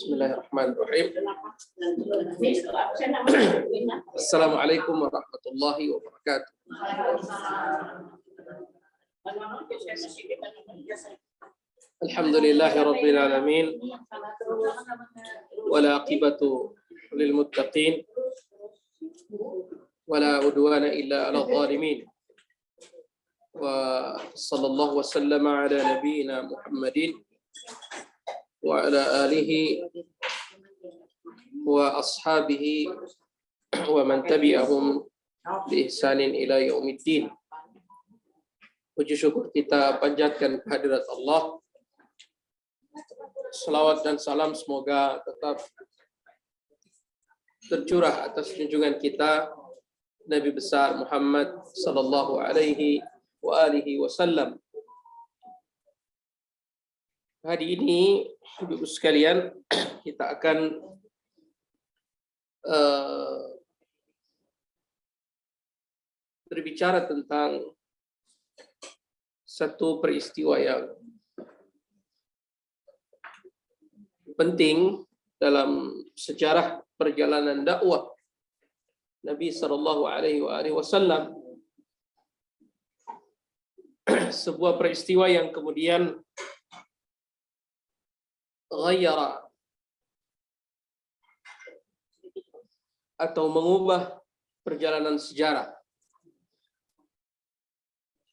Bismillahirrahmanirrahim. Assalamualaikum warahmatullahi wabarakatuh. Alhamdulillahi rabbil alamin. Wala aqibatu lil muttaqin. Wala udwana illa 'alal zalimin. Wa sallallahu wasallama ala nabiyyina Muhammadin wa ala alihi wa ashabihi wa man tabi'ahum bi ihsanin ila yaumiddin. Puji syukur kita panjatkan kehadirat Allah. Salawat dan salam semoga tetap tercurah atas junjungan kita Nabi besar Muhammad sallallahu alaihi wa alihi wasallam. Hari ini, Ibu sekalian, kita akan berbicara tentang satu peristiwa yang penting dalam sejarah perjalanan dakwah Nabi sallallahu alaihi wasallam. Sebuah peristiwa yang kemudian ghayyara atau mengubah perjalanan sejarah.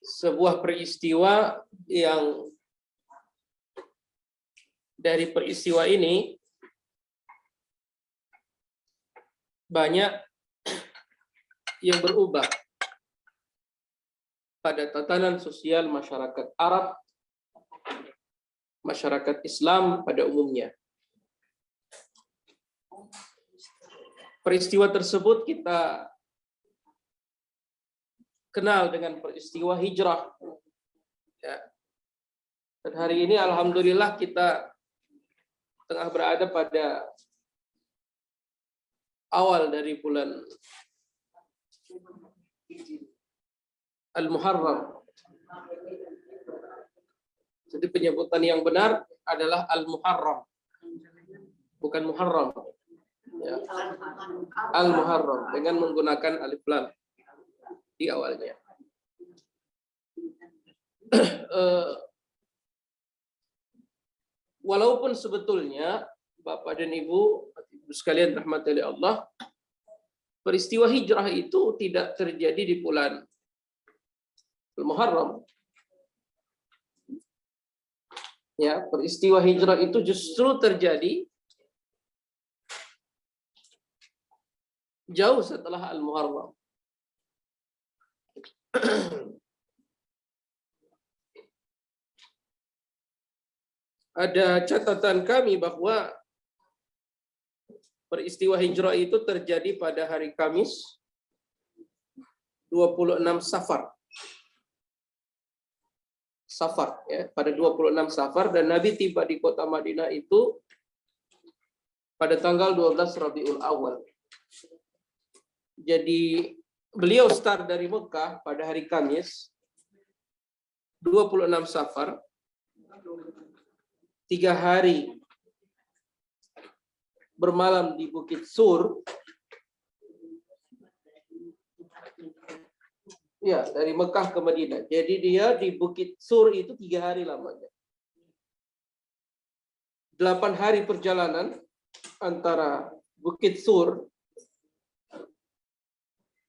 Sebuah peristiwa yang dari peristiwa ini banyak yang berubah pada tatanan sosial masyarakat Arab, masyarakat Islam pada umumnya. Peristiwa tersebut kita kenal dengan peristiwa hijrah. Ya. Dan hari ini alhamdulillah kita tengah berada pada awal dari bulan Al-Muharram. Jadi penyebutan yang benar adalah Al-Muharram, bukan Muharram. Ya. Al-Muharram dengan menggunakan alif lam di awalnya. Walaupun sebetulnya Bapak dan Ibu sekalian rahmati Allah, peristiwa hijrah itu tidak terjadi di bulan Al-Muharram. Ya, peristiwa hijrah itu justru terjadi jauh setelah Al-Muharram. Ada catatan kami bahwa peristiwa hijrah itu terjadi pada hari Kamis 26 Safar, ya, pada 26 Safar, dan Nabi tiba di kota Madinah itu pada tanggal 12 Rabiul Awal. Jadi beliau start dari Mekah pada hari Kamis 26 Safar, 3 hari bermalam di Bukit Sur. Ya, dari Mekah ke Madinah. Jadi dia di Bukit Sur itu 3 hari lamanya. 8 hari perjalanan antara Bukit Sur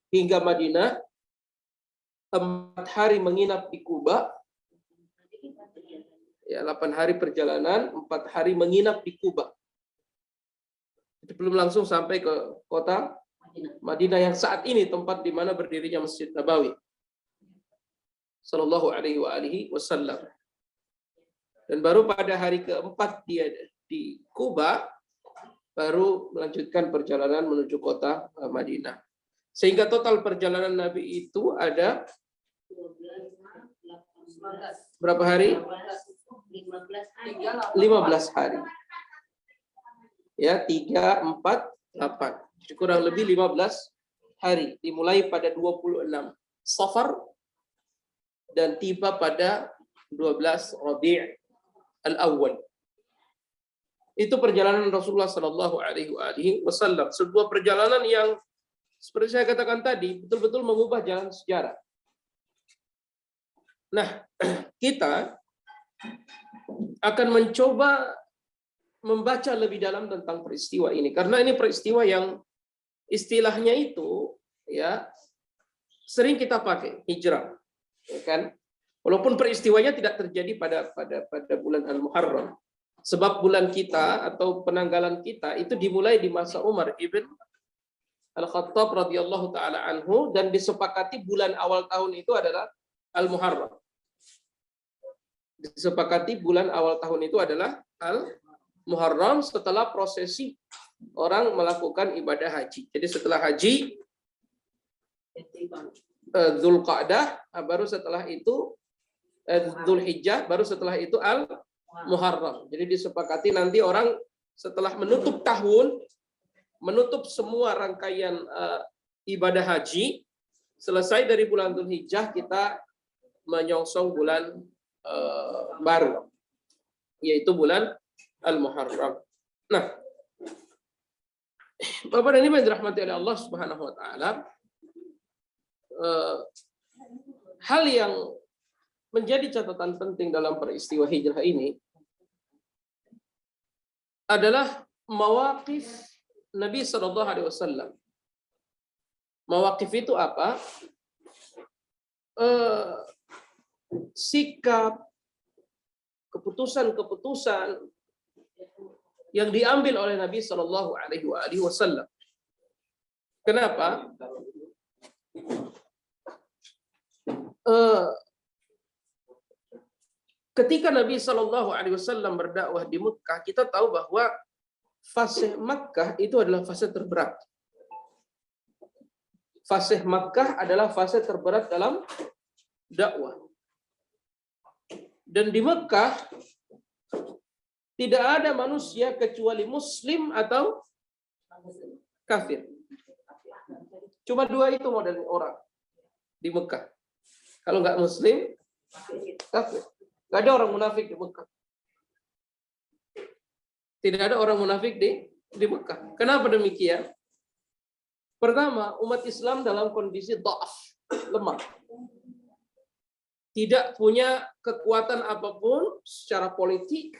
hingga Madinah. 4 hari menginap di Kuba. Ya, 8 hari perjalanan, 4 hari menginap di Kuba. Itu belum langsung sampai ke kota Madinah yang saat ini tempat di mana berdirinya Masjid Nabawi sallallahu alaihi wasallam. Dan baru pada hari keempat dia di Kuba baru melanjutkan perjalanan menuju kota Madinah. Sehingga total perjalanan Nabi itu ada berapa hari? 15 hari. Ya, 3, 4, 8. Kurang lebih 15 hari. Dimulai pada 26 Safar dan tiba pada 12 Rabi' Al-Awwal. Itu perjalanan Rasulullah Shallallahu Alaihi Wasallam, sebuah perjalanan yang seperti saya katakan tadi betul-betul mengubah jalan sejarah. Nah, kita akan mencoba membaca lebih dalam tentang peristiwa ini karena ini peristiwa yang istilahnya itu ya sering kita pakai, hijrah, ya kan? Walaupun peristiwanya tidak terjadi pada bulan Al-Muharram. Sebab bulan kita atau penanggalan kita itu dimulai di masa Umar ibn Al-Khattab radhiyallahu taala anhu dan disepakati bulan awal tahun itu adalah Al-Muharram. Disepakati bulan awal tahun itu adalah Al-Muharram setelah prosesi orang melakukan ibadah haji. Jadi setelah haji Dzulqa'dah, baru setelah itu Dzulhijjah, baru setelah itu Al-Muharram. Jadi disepakati nanti orang setelah menutup tahun, menutup semua rangkaian ibadah haji, selesai dari bulan Dzulhijjah kita menyongsong bulan baru, yaitu bulan Al-Muharram. Nah, Bapak dan Ibu yang dirahmati oleh Allah Subhanahu wa taala, hal yang menjadi catatan penting dalam peristiwa hijrah ini adalah mawaqif Nabi Shallallahu Alaihi Wasallam. Mawaqif itu apa? Sikap, keputusan-keputusan yang diambil oleh Nabi Shallallahu Alaihi Wasallam. Kenapa? Ketika Nabi Shallallahu Alaihi Wasallam berdakwah di Mekah, kita tahu bahwa fase Makkah itu adalah fase terberat. Fase Makkah adalah fase terberat dalam dakwah. Dan di Mekah tidak ada manusia kecuali Muslim atau kafir. Cuma dua itu model orang di Mekah. Kalau nggak Muslim, kafir. Nggak ada orang munafik di Mekah. Tidak ada orang munafik di Mekah. Kenapa demikian? Pertama, umat Islam dalam kondisi dha'af, lemah. Tidak punya kekuatan apapun secara politik.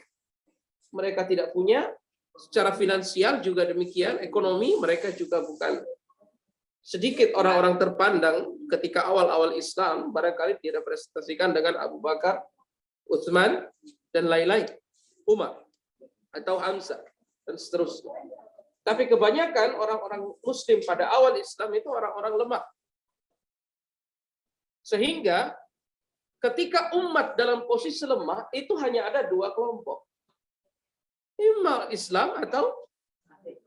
Mereka tidak punya. Secara finansial juga demikian. Ekonomi mereka juga bukan sedikit orang-orang terpandang ketika awal-awal Islam. Barangkali direpresentasikan dengan Abu Bakar, Utsman, dan lain-lain. Umar atau Hamzah dan seterusnya. Tapi kebanyakan orang-orang Muslim pada awal Islam itu orang-orang lemah. Sehingga ketika umat dalam posisi lemah itu hanya ada dua kelompok. Imam Islam atau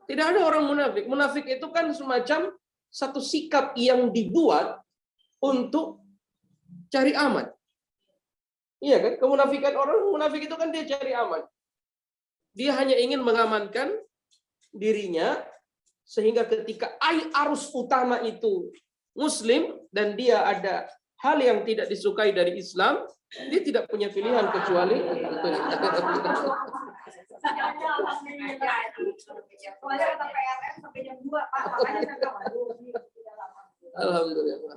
tidak ada orang munafik. Munafik itu kan semacam satu sikap yang dibuat untuk cari aman. Iya kan? Kemunafikan orang munafik itu kan dia cari aman. Dia hanya ingin mengamankan dirinya sehingga ketika arus utama itu Muslim dan dia ada hal yang tidak disukai dari Islam, dia tidak punya pilihan kecuali Alhamdulillah.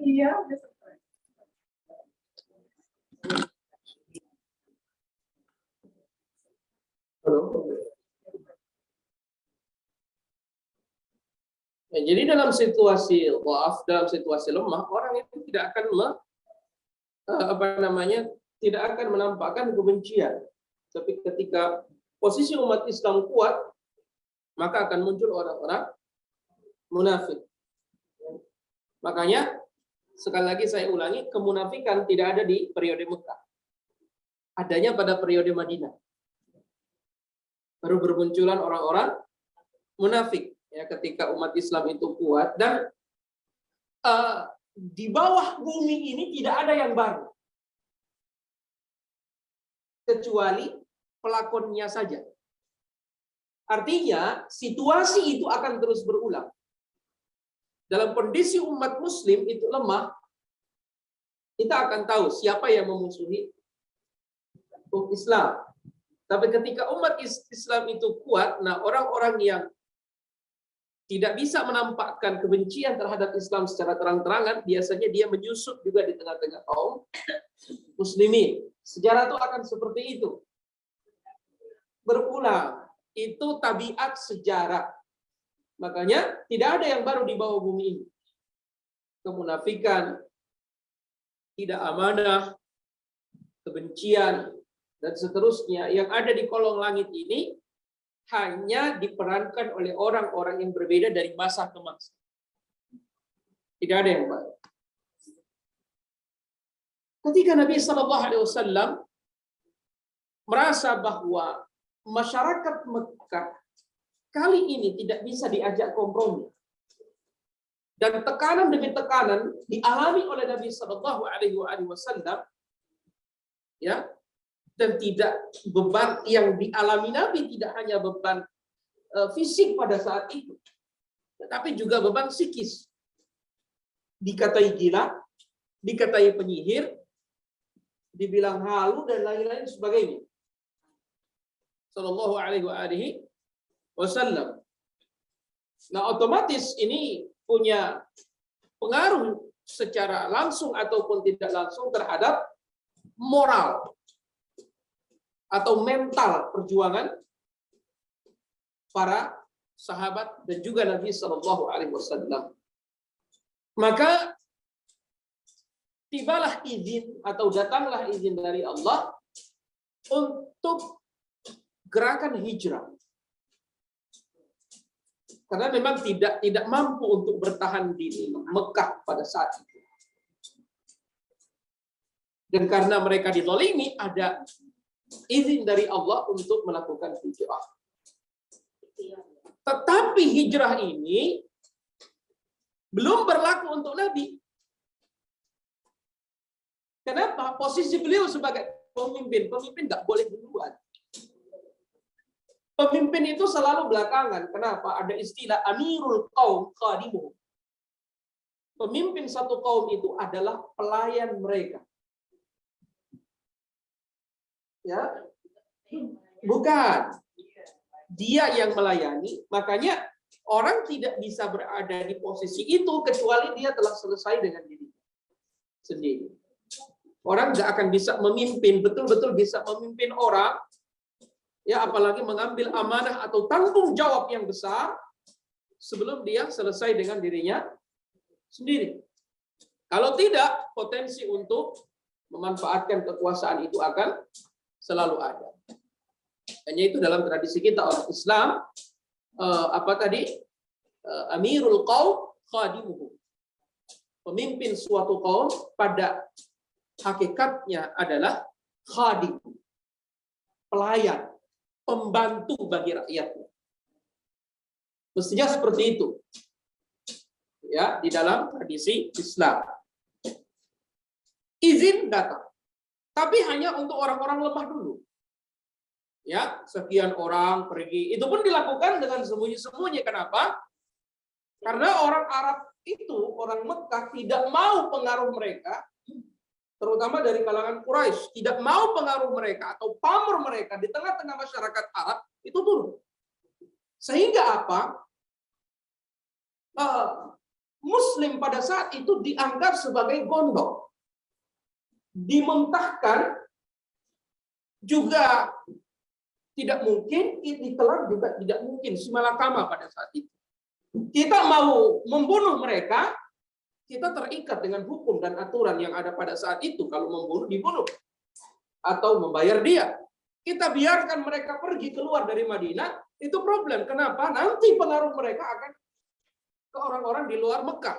Iya. Ya, jadi dalam situasi dhaaf, dalam situasi lemah, orang itu tidak akan tidak akan menampakkan kebencian. Tapi ketika posisi umat Islam kuat, maka akan muncul orang-orang munafik. Makanya sekali lagi saya ulangi, kemunafikan tidak ada di periode Mekah. Adanya pada periode Madinah. Baru bermunculan orang-orang munafik ya ketika umat Islam itu kuat dan di bawah bumi ini tidak ada yang baru kecuali pelakonnya saja. Artinya, situasi itu akan terus berulang. Dalam kondisi umat muslim itu lemah, kita akan tahu siapa yang memusuhi umat Islam. Tapi ketika umat Islam itu kuat, nah orang-orang yang tidak bisa menampakkan kebencian terhadap Islam secara terang-terangan, biasanya dia menyusup juga di tengah-tengah kaum muslimin. Sejarah itu akan seperti itu. Berulang. Itu tabiat sejarah. Makanya tidak ada yang baru di bawah bumi ini. Kemunafikan, tidak amanah, kebencian, dan seterusnya yang ada di kolong langit ini hanya diperankan oleh orang-orang yang berbeda dari masa ke masa. Tidak ada yang baru. Ketika Nabi SAW merasa bahwa masyarakat Mekah kali ini tidak bisa diajak kompromi, dan tekanan demi tekanan dialami oleh Nabi SAW, ya, dan tidak beban yang dialami Nabi tidak hanya beban fisik pada saat itu, tetapi juga beban psikis. Dikatai gila, dikatai penyihir, dibilang halu dan lain-lain sebagainya. Sallallahu alaihi wasallam. Nah, otomatis ini punya pengaruh secara langsung ataupun tidak langsung terhadap moral atau mental perjuangan para sahabat dan juga Nabi Sallallahu Alaihi Wasallam. Maka tibalah izin atau datanglah izin dari Allah untuk gerakan hijrah. Karena memang tidak mampu untuk bertahan di Mekah pada saat itu. Dan karena mereka dizalimi, ada izin dari Allah untuk melakukan hijrah. Tetapi hijrah ini belum berlaku untuk Nabi. Kenapa? Posisi beliau sebagai pemimpin nggak boleh duluan. Pemimpin itu selalu belakangan. Kenapa? Ada istilah amirul qaum khadimuhum. Pemimpin satu kaum itu adalah pelayan mereka. Ya, bukan. Dia yang melayani, makanya orang tidak bisa berada di posisi itu kecuali dia telah selesai dengan diri sendiri. Orang nggak akan bisa memimpin, betul-betul bisa memimpin orang, ya apalagi mengambil amanah atau tanggung jawab yang besar sebelum dia selesai dengan dirinya sendiri. Kalau tidak, potensi untuk memanfaatkan kekuasaan itu akan selalu ada. Hanya itu dalam tradisi kita orang Islam, amirul qaum khadimuhum. Pemimpin suatu kaum pada hakikatnya adalah khadim, pelayan, pembantu bagi rakyatnya. Mestinya seperti itu. Ya, di dalam tradisi Islam. Izin datang. Tapi hanya untuk orang-orang lemah dulu. Ya, sekian orang pergi. Itu pun dilakukan dengan sembunyi-sembunyi. Kenapa? Karena orang Arab itu, orang Mekah tidak mau pengaruh mereka, terutama dari kalangan Quraisy, tidak mau pengaruh mereka atau pamor mereka di tengah-tengah masyarakat Arab itu turun. Sehingga apa? Muslim pada saat itu dianggap sebagai gondok. Dimuntahkan juga tidak mungkin, ditelan juga tidak mungkin, simalakama pada saat itu. Kita mau membunuh mereka, kita terikat dengan hukum dan aturan yang ada pada saat itu. Kalau membunuh, dibunuh. Atau membayar dia. Kita biarkan mereka pergi keluar dari Madinah, itu problem. Kenapa? Nanti pengaruh mereka akan ke orang-orang di luar Mekah.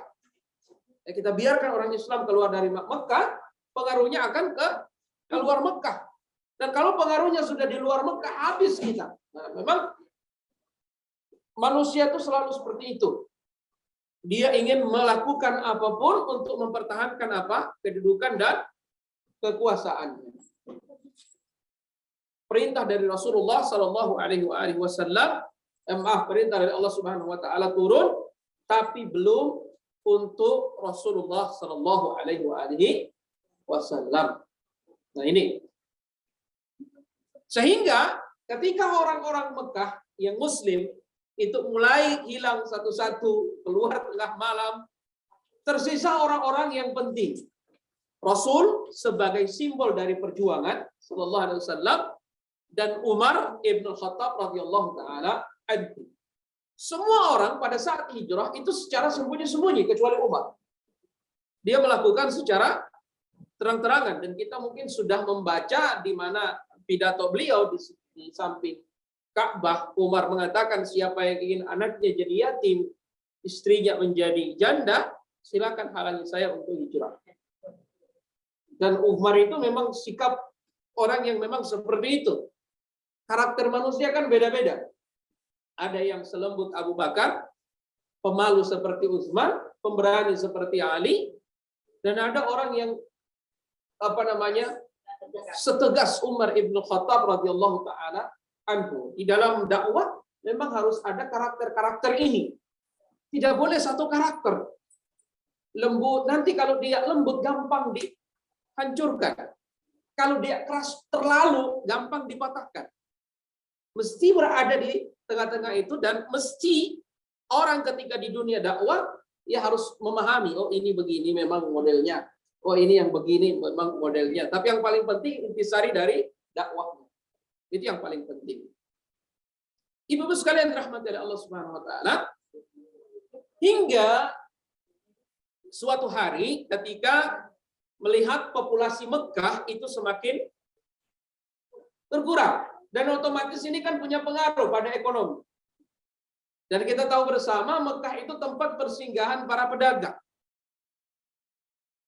Ya, kita biarkan orang Islam keluar dari Mekah, pengaruhnya akan ke luar Mekah. Dan kalau pengaruhnya sudah di luar Mekah, habis kita. Nah, memang manusia itu selalu seperti itu. Dia ingin melakukan apapun untuk mempertahankan kedudukan dan kekuasaannya. perintah dari Rasulullah Shallallahu Alaihi Wasallam, perintah dari Allah Subhanahu Wa Taala turun, tapi belum untuk Rasulullah Shallallahu Alaihi Wasallam. Nah ini, sehingga ketika orang-orang Mekah yang Muslim itu mulai hilang satu-satu, keluar tengah malam, tersisa orang-orang yang penting. Rasul sebagai simbol dari perjuangan Sallallahu Alaihi Wasallam dan Umar ibn Khattab radhiyallahu taala anhu. Semua orang pada saat hijrah itu secara sembunyi-sembunyi kecuali Umar. Dia melakukan secara terang-terangan, dan kita mungkin sudah membaca di mana pidato beliau di samping Ka'bah, Umar mengatakan siapa yang ingin anaknya jadi yatim, istrinya menjadi janda, silakan halangi saya untuk hijrah. Dan Umar itu memang sikap orang yang memang seperti itu. Karakter manusia kan beda-beda. Ada yang selembut Abu Bakar, pemalu seperti Utsman, pemberani seperti Ali, dan ada orang yang setegas Umar ibn Khattab radhiyallahu taala anhu. Di dalam dakwah memang harus ada karakter-karakter ini. Tidak boleh satu karakter. Lembut, nanti kalau dia lembut gampang dihancurkan. Kalau dia keras terlalu gampang dipatahkan. Mesti berada di tengah-tengah itu, dan mesti orang ketika di dunia dakwah ya harus memahami, oh ini begini memang modelnya. Oh ini yang begini memang modelnya. Tapi yang paling penting intisari dari dakwahnya. Itu yang paling penting. Ibu-ibu sekalian rahmati Allah Subhanahu wa taala, hingga suatu hari ketika melihat populasi Mekah itu semakin berkurang, dan otomatis ini kan punya pengaruh pada ekonomi. Dan kita tahu bersama Mekah itu tempat persinggahan para pedagang.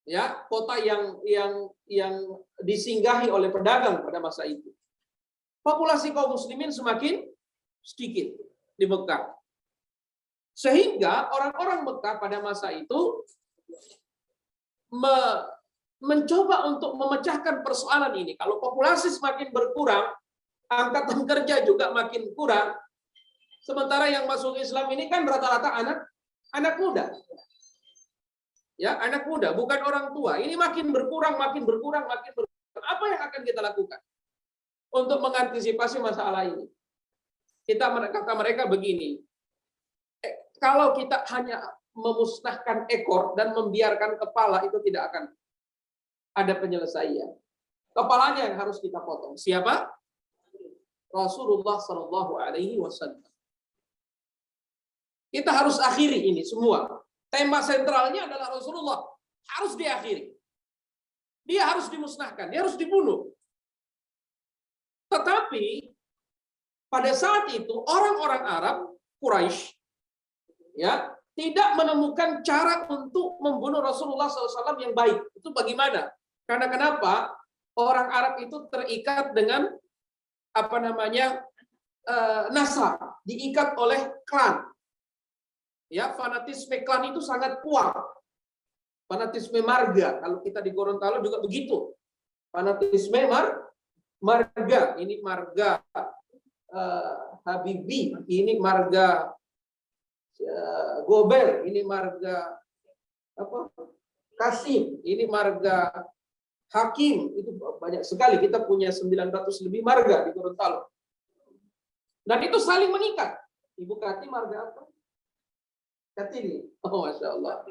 Ya, kota yang disinggahi oleh pedagang pada masa itu. Populasi kaum muslimin semakin sedikit di Mekah. Sehingga orang-orang Mekah pada masa itu mencoba untuk memecahkan persoalan ini. Kalau populasi semakin berkurang, angkatan kerja juga makin kurang. Sementara yang masuk Islam ini kan rata-rata anak muda. Ya, anak muda, bukan orang tua. Ini makin berkurang. Apa yang akan kita lakukan untuk mengantisipasi masalah ini? Kata mereka begini, kalau kita hanya memusnahkan ekor dan membiarkan kepala, itu tidak akan ada penyelesaian. Kepalanya yang harus kita potong. Siapa? Rasulullah Shallallahu Alaihi Wasallam. Kita harus akhiri ini semua. Tema sentralnya adalah Rasulullah harus diakhiri. Dia harus dimusnahkan, dia harus dibunuh. Tetapi pada saat itu orang-orang Arab Quraisy ya tidak menemukan cara untuk membunuh Rasulullah SAW yang baik. Itu bagaimana? Karena kenapa? Orang Arab itu terikat dengan nasab, diikat oleh klan. Ya, fanatisme klan itu sangat kuat. Fanatisme marga. Kalau kita di Gorontalo juga begitu. Fanatisme marga. Ini marga Habibie, ini marga Gober, ini marga Kasim, ini marga Hakim. Itu banyak sekali. Kita punya 900 lebih marga di Gorontalo. Dan itu saling mengikat. Ibu Kati marga apa? Kartini. Oh, Masya Allah.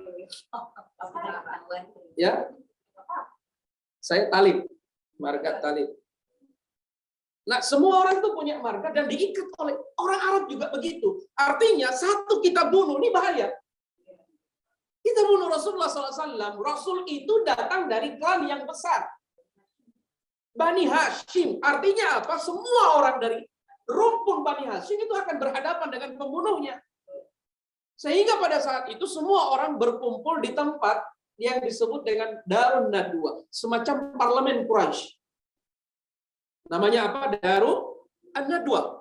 Ya. Saya Talib. Marga Talib. Nah, semua orang itu punya marga dan diikat oleh orang Arab juga begitu. Artinya, satu kita bunuh, ini bahaya. Kita bunuh Rasulullah SAW. Rasul itu datang dari klan yang besar. Bani Hashim. Artinya apa? Semua orang dari rumpun Bani Hashim itu akan berhadapan dengan pembunuhnya. Sehingga pada saat itu semua orang berkumpul di tempat yang disebut dengan Darun Nadwa, semacam parlemen Quraisy. Namanya apa? Darun Nadwa.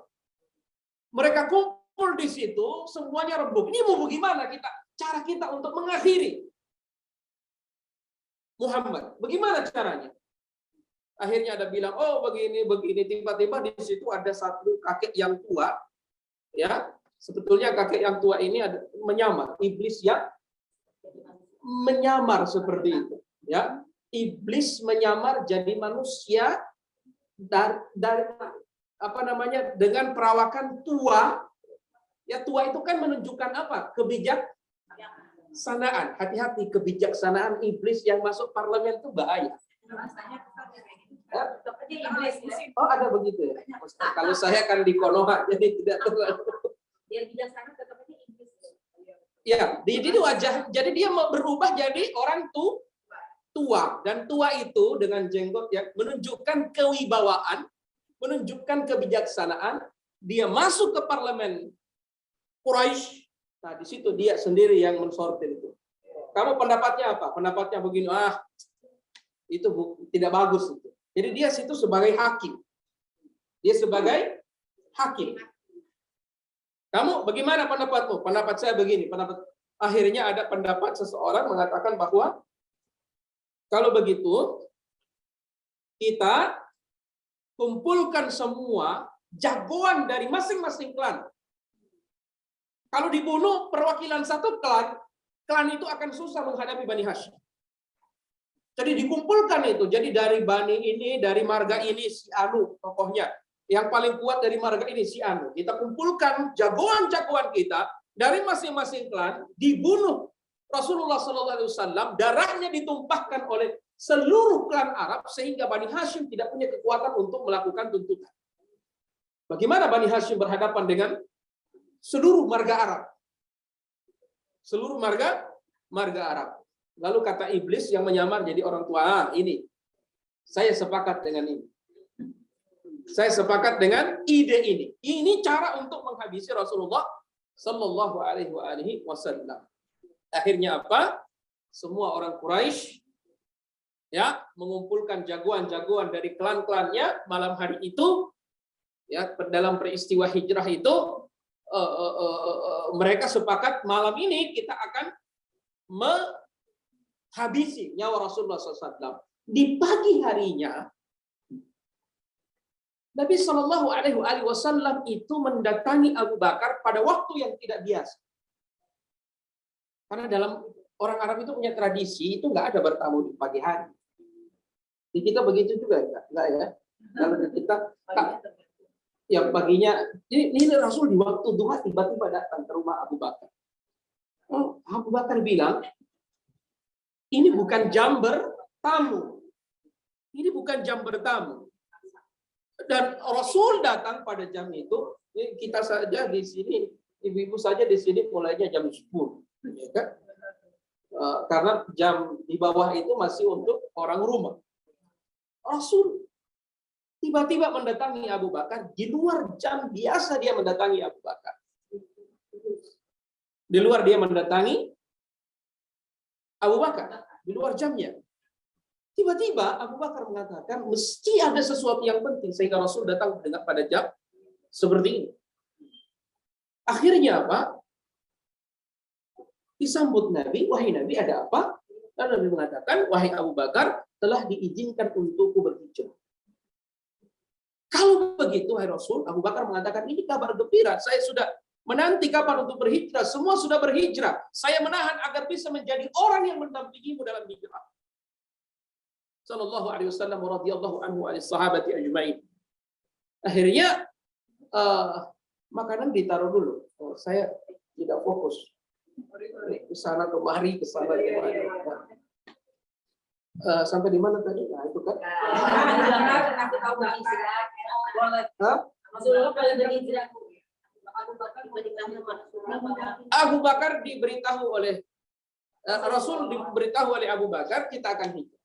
Mereka kumpul di situ, semuanya rembuk. Ini mau bagaimana cara kita untuk mengakhiri. mengakhiri Muhammad. Bagaimana caranya? Akhirnya ada bilang, oh begini begini, tiba-tiba di situ ada satu kakek yang tua, ya. Sebetulnya kakek yang tua ini ada menyamar, iblis yang menyamar seperti itu, ya. Iblis menyamar jadi manusia dari apa namanya, dengan perawakan tua. Ya, tua itu kan menunjukkan apa? Kebijaksanaan. Hati-hati, kebijaksanaan iblis yang masuk parlemen itu bahaya. Oh, ada begitu ya? Kalau saya kan di Konoha, jadi tidak terlalu. Ya, jadi wajah, jadi dia berubah jadi orang tua, dan tua itu dengan jenggot yang menunjukkan kewibawaan, menunjukkan kebijaksanaan. Dia masuk ke parlemen Quraisy. Nah, di situ dia sendiri yang mensortir itu. Kamu pendapatnya apa? Pendapatnya begini, itu tidak bagus itu. Jadi dia situ sebagai hakim. Dia sebagai hakim. Kamu bagaimana pendapatmu? Pendapat saya begini. Akhirnya ada pendapat seseorang mengatakan bahwa kalau begitu kita kumpulkan semua jagoan dari masing-masing klan. Kalau dibunuh perwakilan satu klan itu akan susah menghadapi Bani Hashim. Jadi dikumpulkan itu. Jadi dari Bani ini, dari marga ini si Anu tokohnya. Yang paling kuat dari marga ini si Anu. Kita kumpulkan jagoan-jagoan kita dari masing-masing klan, dibunuh Rasulullah SAW, darahnya ditumpahkan oleh seluruh klan Arab sehingga Bani Hashim tidak punya kekuatan untuk melakukan tuntutan. Bagaimana Bani Hashim berhadapan dengan seluruh marga Arab? Seluruh marga Arab. Lalu kata iblis yang menyamar jadi orang tua, ini saya sepakat dengan ini. Saya sepakat dengan ide ini. Ini cara untuk menghabisi Rasulullah Sallallahu Alaihi Wasallam. Akhirnya apa? Semua orang Quraisy ya mengumpulkan jagoan-jagoan dari klan-klannya malam hari itu, ya, dalam peristiwa hijrah itu mereka sepakat malam ini kita akan menghabisi nyawa Rasulullah SAW. Di pagi harinya Nabi Shallallahu Alaihi Wasallam itu mendatangi Abu Bakar pada waktu yang tidak biasa. Karena dalam orang Arab itu punya tradisi itu nggak ada bertamu di pagi hari. Di kita begitu juga nggak ya? Kalau di kita yang paginya ini Rasul di waktu duha tiba-tiba datang ke rumah Abu Bakar. Abu Bakar bilang, ini bukan jam bertamu. Ini bukan jam bertamu. Dan Rasul datang pada jam itu, kita saja di sini, ibu-ibu saja di sini mulainya jam 10. Ya kan? Karena jam di bawah itu masih untuk orang rumah. Rasul tiba-tiba mendatangi Abu Bakar di luar jam biasa dia mendatangi Abu Bakar. Di luar dia mendatangi Abu Bakar, di luar jamnya. Tiba-tiba Abu Bakar mengatakan mesti ada sesuatu yang penting sehingga Rasul datang pada jam seperti ini. Akhirnya apa? Disambut Nabi, wahai Nabi ada apa? Lalu Nabi mengatakan, wahai Abu Bakar, telah diizinkan untukku berhijrah. Kalau begitu, wahai Rasul, Abu Bakar mengatakan, ini kabar gembira. Saya sudah menanti kapan untuk berhijrah. Semua sudah berhijrah. Saya menahan agar bisa menjadi orang yang mendampingimu dalam hijrah. Sallallahu alaihi wasallam radhiyallahu anhu wa sahabati ajma'in. Akhirnya makanan ditaruh dulu. Saya tidak fokus. Ke sana kemari, ke sana kemari. Sampai di mana tadi? Nah, itu kan. Abu Bakar diberitahu oleh Rasul diberitahu oleh Abu Bakar kita akan hijrah.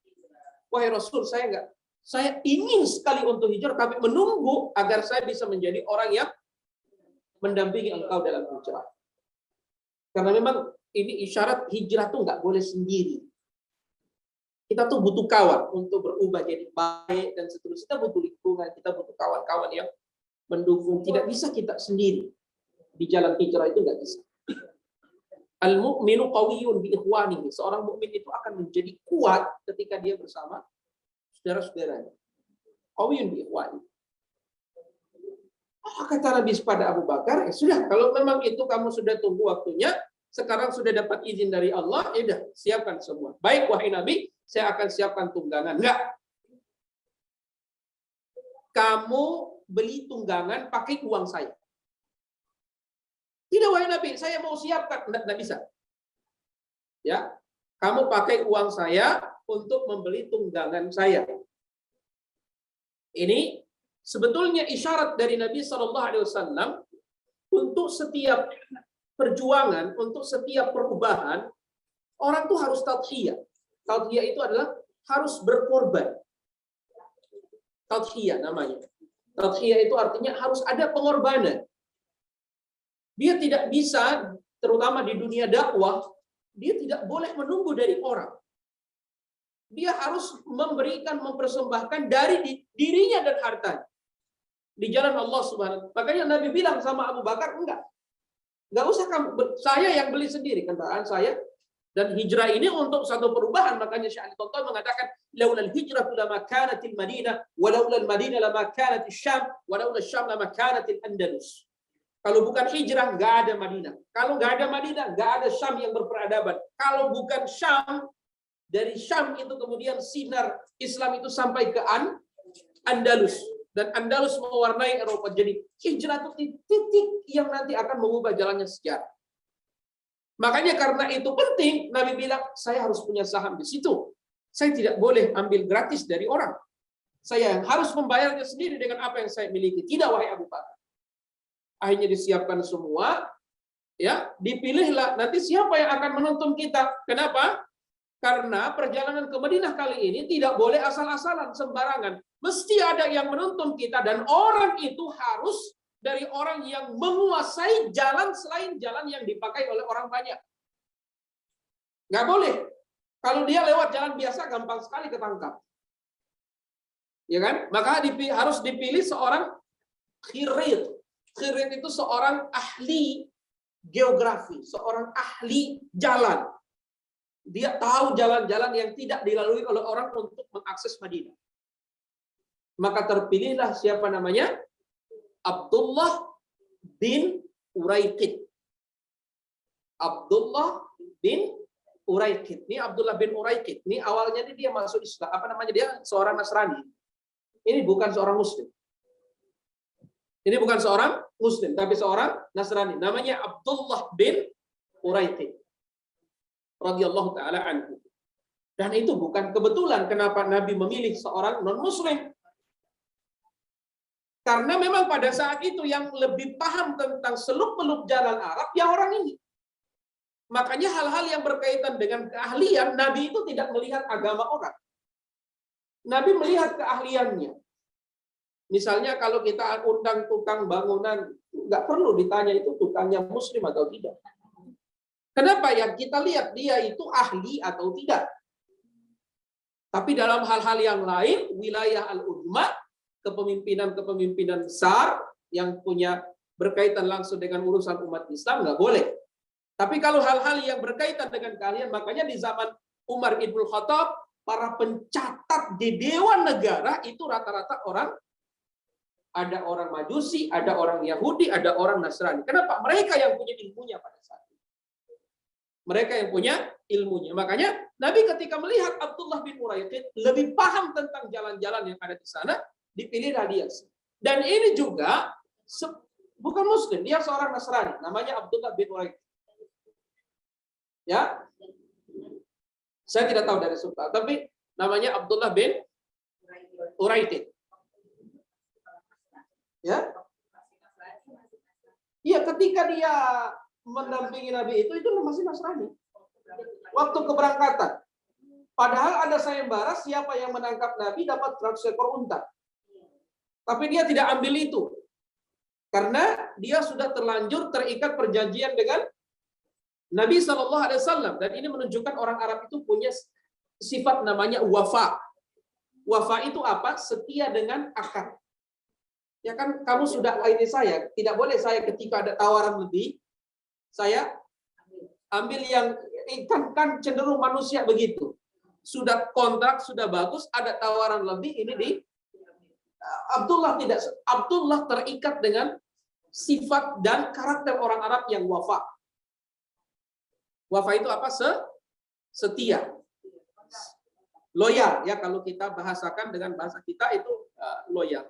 Wahai Rasul, saya ingin sekali untuk hijrah, tapi menunggu agar saya bisa menjadi orang yang mendampingi engkau dalam hijrah. Karena memang ini isyarat hijrah tuh nggak boleh sendiri. Kita tuh butuh kawan untuk berubah jadi baik dan seterusnya. Kita butuh lingkungan, kita butuh kawan-kawan yang mendukung. Tidak bisa kita sendiri di jalan hijrah itu nggak bisa. Al-mu'minu qawiyyun bi ikhwanihi. Seorang mukmin itu akan menjadi kuat ketika dia bersama saudara-saudaranya. qawiyun bi ikhwani. Kata Nabi pada Abu Bakar, sudah, kalau memang itu kamu sudah tunggu waktunya, sekarang sudah dapat izin dari Allah, ya udah, siapkan semua. Baik, wahai Nabi, saya akan siapkan tunggangan. Enggak. Kamu beli tunggangan pakai uang saya. Tidak, wahai Nabi, saya mau siapkan. Enggak bisa. Ya, kamu pakai uang saya untuk membeli tunggangan saya. Ini sebetulnya isyarat dari Nabi SAW untuk setiap perjuangan, untuk setiap perubahan, orang tuh harus tadhiyah. Tadhiyah itu adalah harus berkorban. Tadhiyah namanya. Tadhiyah itu artinya harus ada pengorbanan. Dia tidak bisa, terutama di dunia dakwah, dia tidak boleh menunggu dari orang. Dia harus memberikan, mempersembahkan dari dirinya dan hartanya di jalan Allah Subhanahu. Makanya Nabi bilang sama Abu Bakar, enggak usah kamu, saya yang beli sendiri kendaraan saya. Dan hijrah ini untuk satu perubahan. Makanya Syekh Al-Tonton mengatakan, laulal hijrah lama kanatil Madinah, walaulal Madinah lama kanatil Syam, walaulal Syam lama kanatil Andalus. Kalau bukan hijrah, nggak ada Madinah. Kalau nggak ada Madinah, nggak ada Syam yang berperadaban. Kalau bukan Syam, dari Syam itu kemudian sinar Islam itu sampai ke Andalus. Dan Andalus mewarnai Eropa. Jadi hijrah itu titik yang nanti akan mengubah jalannya sejarah. Makanya karena itu penting, Nabi bilang, saya harus punya saham di situ. Saya tidak boleh ambil gratis dari orang. Saya yang harus membayarnya sendiri dengan apa yang saya miliki. Tidak, wahai Abu Bakar. Akhirnya disiapkan semua, ya, dipilihlah nanti siapa yang akan menuntun kita. Kenapa? Karena perjalanan ke Madinah kali ini tidak boleh asal-asalan, sembarangan. Mesti ada yang menuntun kita, dan orang itu harus dari orang yang menguasai jalan selain jalan yang dipakai oleh orang banyak. Nggak boleh. Kalau dia lewat jalan biasa, gampang sekali ketangkap. Ya kan? Maka harus dipilih seorang khirit. Khirit itu seorang ahli geografi, seorang ahli jalan. Dia tahu jalan-jalan yang tidak dilalui oleh orang untuk mengakses Madinah. Maka terpilihlah siapa namanya? Abdullah bin Uraiqid. Abdullah bin Uraiqid. Ini Abdullah bin Uraiqid. Ini awalnya dia masuk Islam. Apa namanya dia? Seorang Nasrani. Ini bukan seorang Muslim. Ini bukan seorang Muslim, tapi seorang Nasrani. Namanya Abdullah bin Uraiqid. Radhiyallahu ta'ala anhu. Dan itu bukan kebetulan kenapa Nabi memilih seorang non-Muslim. Karena memang pada saat itu yang lebih paham tentang seluk-beluk jalan Arab ya orang ini. Makanya hal-hal yang berkaitan dengan keahlian, Nabi itu tidak melihat agama orang. Nabi melihat keahliannya. Misalnya kalau kita undang tukang bangunan, nggak perlu ditanya itu tukangnya Muslim atau tidak. Kenapa? Yang kita lihat dia itu ahli atau tidak. Tapi dalam hal-hal yang lain, wilayah al-udma, kepemimpinan besar yang punya berkaitan langsung dengan urusan umat Islam, nggak boleh. Tapi kalau hal-hal yang berkaitan dengan kalian, makanya di zaman Umar ibn Khattab, para pencatat di Dewan Negara itu rata-rata orang, ada orang Majusi, ada orang Yahudi, ada orang Nasrani. Kenapa? Mereka yang punya ilmunya pada saat itu. Mereka yang punya ilmunya. Makanya Nabi ketika melihat Abdullah bin Uraiqid lebih paham tentang jalan-jalan yang ada di sana, dipilihlah dia. Dan ini juga bukan Muslim, dia seorang Nasrani, namanya Abdullah bin Uraiqid. Ya, saya tidak tahu dari sultan, tapi namanya Abdullah bin Uraiqid. Ya, iya, ketika dia mendampingi Nabi itu masih Nasrani. Waktu keberangkatan, padahal ada sayembara siapa yang menangkap Nabi dapat 100 ekor unta. Tapi dia tidak ambil itu. Karena dia sudah terlanjur terikat perjanjian dengan Nabi SAW. Dan ini menunjukkan orang Arab itu punya sifat namanya wafa. Wafa itu apa? Setia dengan akad. Ya kan, kamu sudah ini saya. Tidak boleh saya ketika ada tawaran lebih, saya ambil yang kan cenderung manusia begitu. Sudah kontrak, sudah bagus, ada tawaran lebih, ini Abdullah terikat dengan sifat dan karakter orang Arab yang wafa. Wafa itu apa? Setia. Loyal ya, kalau kita bahasakan dengan bahasa kita itu loyal.